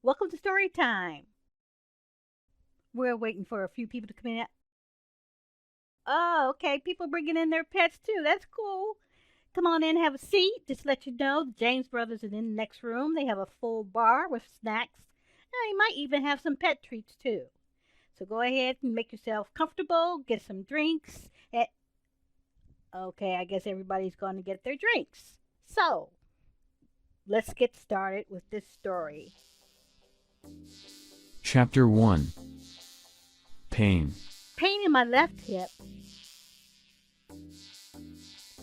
Welcome to story time. We're waiting for a few people to come in. Oh, okay. People bringing in their pets too. That's cool. Come on in, have a seat. Just let you know, the James brothers are in the next room. They have a full bar with snacks. And they might even have some pet treats too. So go ahead and make yourself comfortable. Get some drinks. Okay, I guess everybody's going to get their drinks. So let's get started with this story. Chapter 1. Pain. Pain in my left hip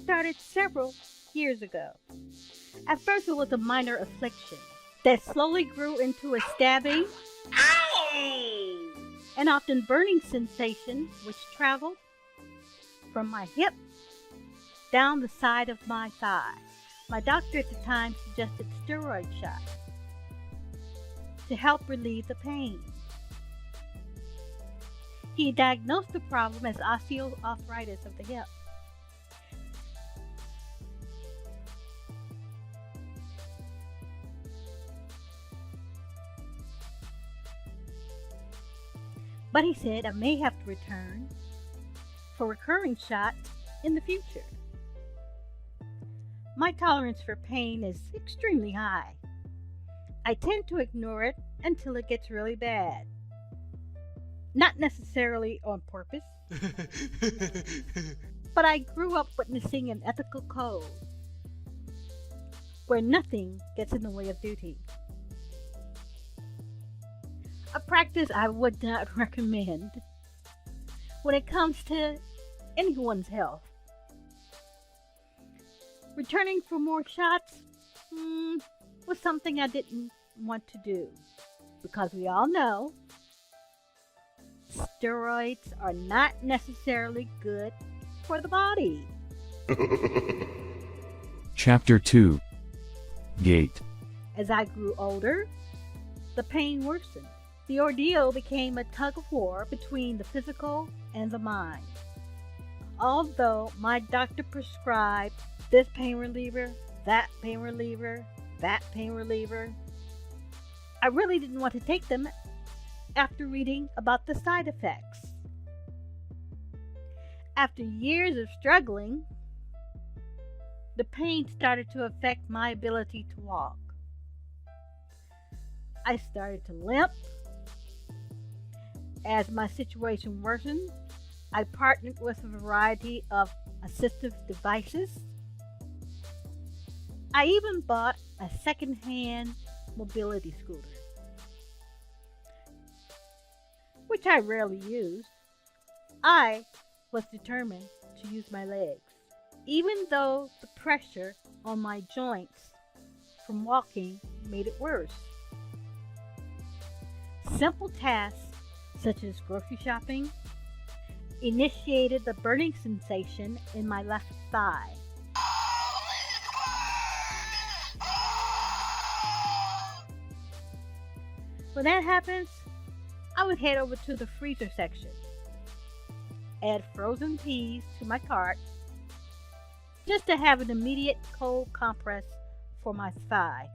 started several years ago. At first it was a minor affliction that slowly grew into a stabbing and often burning sensation which traveled from my hip down the side of my thigh. My doctor at the time suggested steroid shots to help relieve the pain. He diagnosed the problem as osteoarthritis of the hip. But he said I may have to return for recurring shots in the future. My tolerance for pain is extremely high. I tend to ignore it until it gets really bad. Not necessarily on purpose, but I grew up witnessing an ethical code where nothing gets in the way of duty. A practice I would not recommend when it comes to anyone's health. Returning for more shots was something I didn't want to do because we all know steroids are not necessarily good for the body. Chapter 2. Gait. As I grew older, the pain worsened. The ordeal became a tug of war between the physical and the mind. Although my doctor prescribed this pain reliever, that pain reliever, that pain reliever, I really didn't want to take them after reading about the side effects. After years of struggling, the pain started to affect my ability to walk. I started to limp. As my situation worsened, I partnered with a variety of assistive devices. I even bought a second-hand mobility scooter, which I rarely used. I was determined to use my legs, even though the pressure on my joints from walking made it worse. Simple tasks such as grocery shopping initiated the burning sensation in my left thigh. When that happens, I would head over to the freezer section, add frozen peas to my cart, just to have an immediate cold compress for my thigh.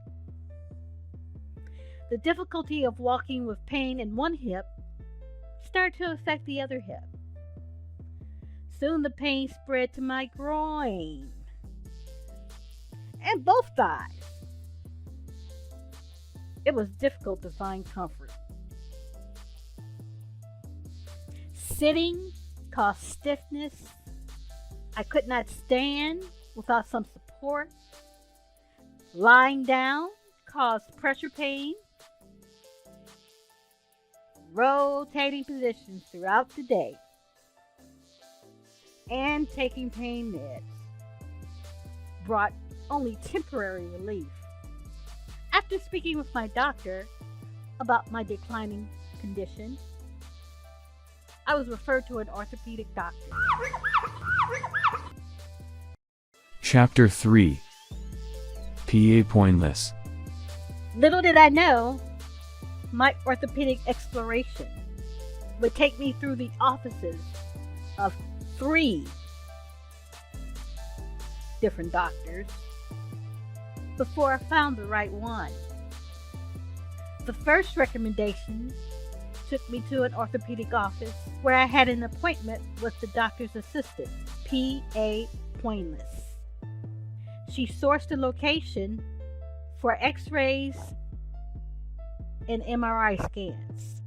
The difficulty of walking with pain in one hip started to affect the other hip. Soon the pain spread to my groin and both thighs. It was difficult to find comfort. Sitting caused stiffness. I could not stand without some support. Lying down caused pressure pain. Rotating positions throughout the day and taking pain meds brought only temporary relief. After speaking with my doctor about my declining condition, I was referred to an orthopedic doctor. Chapter 3. PA Poinlus. Little did I know, my orthopedic exploration would take me through the offices of 3 different doctors before I found the right one. The first recommendation took me to an orthopedic office where I had an appointment with the doctor's assistant, PA Poinlus. She sourced a location for x-rays and MRI scans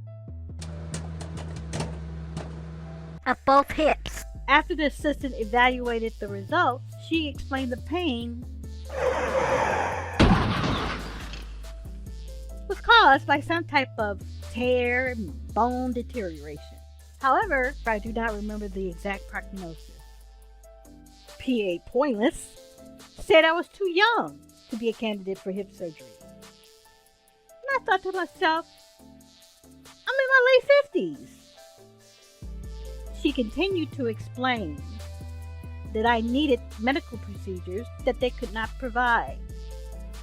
of both hips. After the assistant evaluated the results, she explained the pain was caused by some type of tear and bone deterioration. However, I do not remember the exact prognosis. PA Poinlus said I was too young to be a candidate for hip surgery. And I thought to myself, I'm in my late 50s. She continued to explain that I needed medical procedures that they could not provide,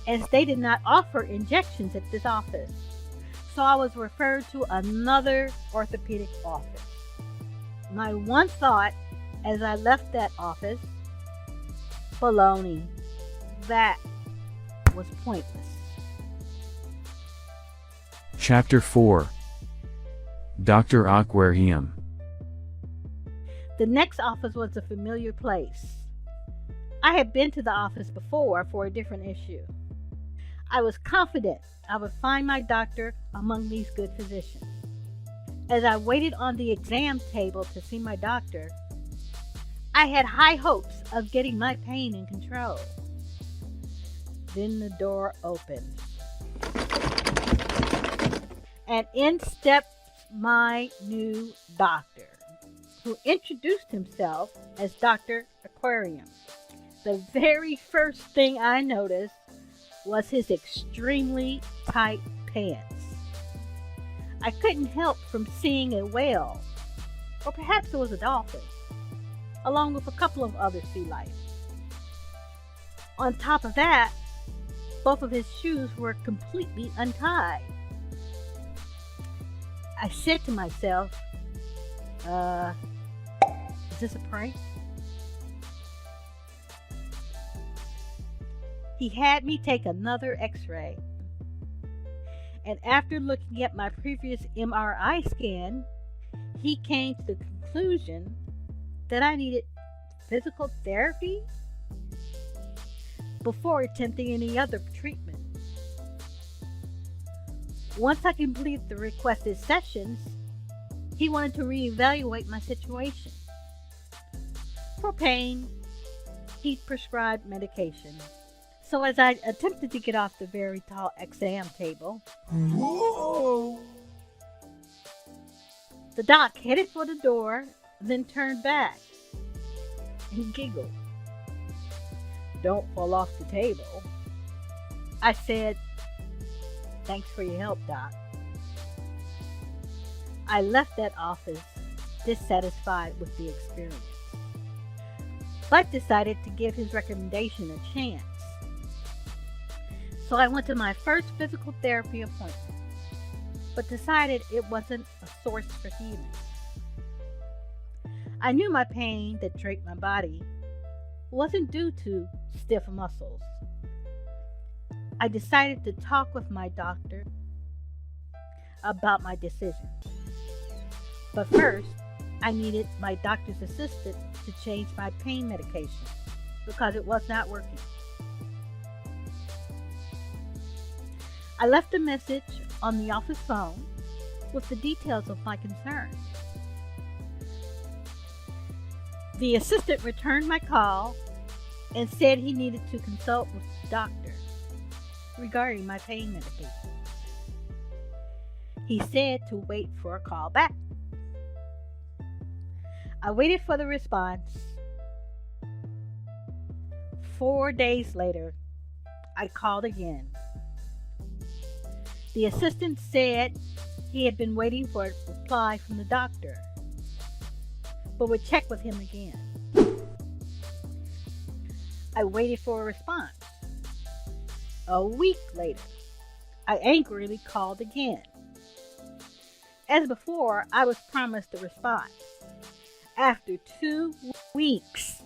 as they did not offer injections at this office. So I was referred to another orthopedic office. My one thought as I left that office, baloney. That was pointless. Chapter 4. Dr. Akwareheum. The next office was a familiar place. I had been to the office before for a different issue. I was confident I would find my doctor among these good physicians. As I waited on the exam table to see my doctor, I had high hopes of getting my pain in control. Then the door opened, and in stepped my new doctor, who introduced himself as Dr. Akwareheum. The very first thing I noticed was his extremely tight pants. I couldn't help from seeing a whale, or perhaps it was a dolphin, along with a couple of other sea life. On top of that, both of his shoes were completely untied. I said to myself, is this a prank? He had me take another x-ray. And after looking at my previous MRI scan, he came to the conclusion that I needed physical therapy before attempting any other treatment. Once I completed the requested sessions, he wanted to reevaluate my situation. For pain, he prescribed medication. So as I attempted to get off the very tall exam table, the doc headed for the door, then turned back and giggled. "Don't fall off the table." I said, "Thanks for your help, Doc." I left that office dissatisfied with the experience, but decided to give his recommendation a chance. So I went to my first physical therapy appointment, but decided it wasn't a source for healing. I knew my pain that draped my body wasn't due to stiff muscles. I decided to talk with my doctor about my decision. But first, I needed my doctor's assistant to change my pain medication because it was not working. I left a message on the office phone with the details of my concern. The assistant returned my call and said he needed to consult with the doctor regarding my pain medication. He said to wait for a call back. I waited for the response. 4 days later, I called again. The assistant said he had been waiting for a reply from the doctor, but would check with him again. I waited for a response. A week later, I angrily called again. As before, I was promised a response. After 2 weeks,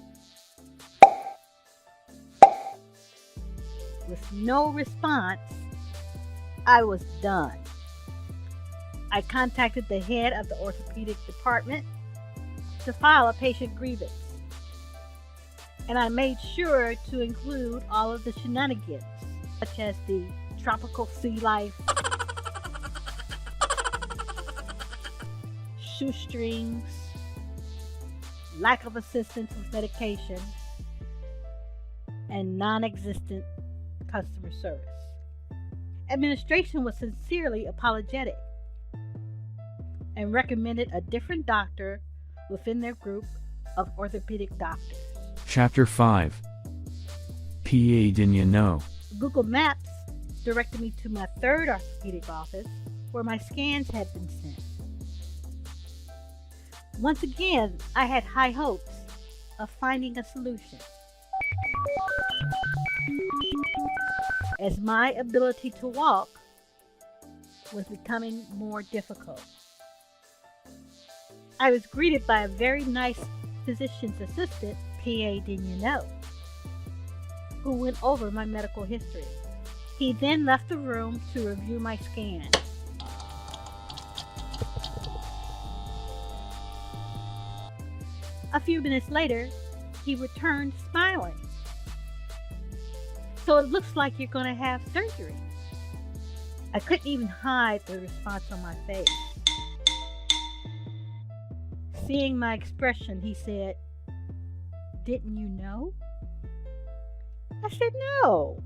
with no response, I was done. I contacted the head of the orthopedic department to file a patient grievance, and I made sure to include all of the shenanigans, such as the tropical sea life, shoestrings, lack of assistance with medication, and non-existent customer service. Administration was sincerely apologetic and recommended a different doctor within their group of orthopedic doctors. Chapter 5 PA Denyano. Google Maps directed me to my third orthopedic office where my scans had been sent. Once again, I had high hopes of finding a solution, as my ability to walk was becoming more difficult. I was greeted by a very nice physician's assistant, PA Denyano, who went over my medical history. He then left the room to review my scan. A few minutes later, he returned smiling. "So it looks like you're going to have surgery." I couldn't even hide the response on my face. Seeing my expression, he said, "Didn't you know?" I said, "No."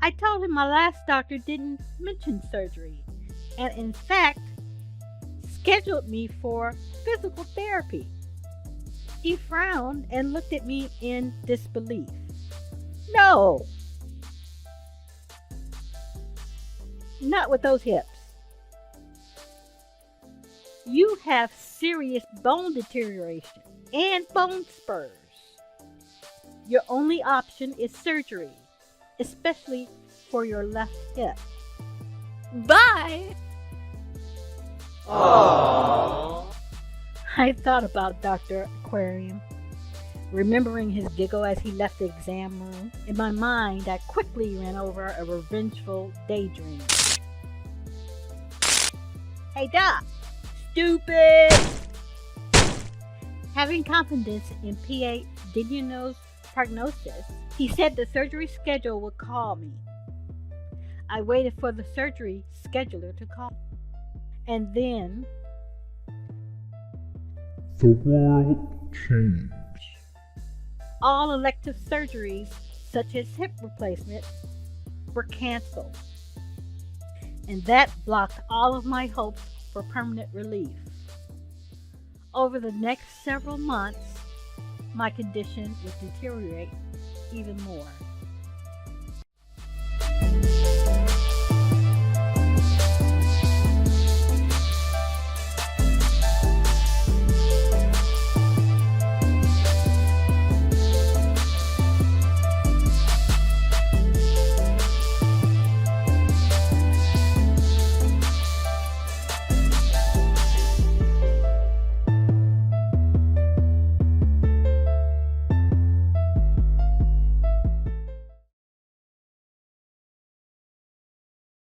I told him my last doctor didn't mention surgery, and in fact, scheduled me for physical therapy. He frowned and looked at me in disbelief. "No, not with those hips. You have serious bone deterioration and bone spurs. Your only option is surgery, especially for your left hip. Bye." Aww. I thought about Dr. Akwareheum, remembering his giggle as he left the exam room. In my mind, I quickly ran over a revengeful daydream. "Hey, Doc, stupid!" Having confidence in PA Denyano's prognosis, he said the surgery schedule would call me. I waited for the surgery scheduler to call. And then The world changed. all elective surgeries, such as hip replacement, were canceled. And that blocked all of my hopes for permanent relief. Over the next several months, my condition would deteriorate even more.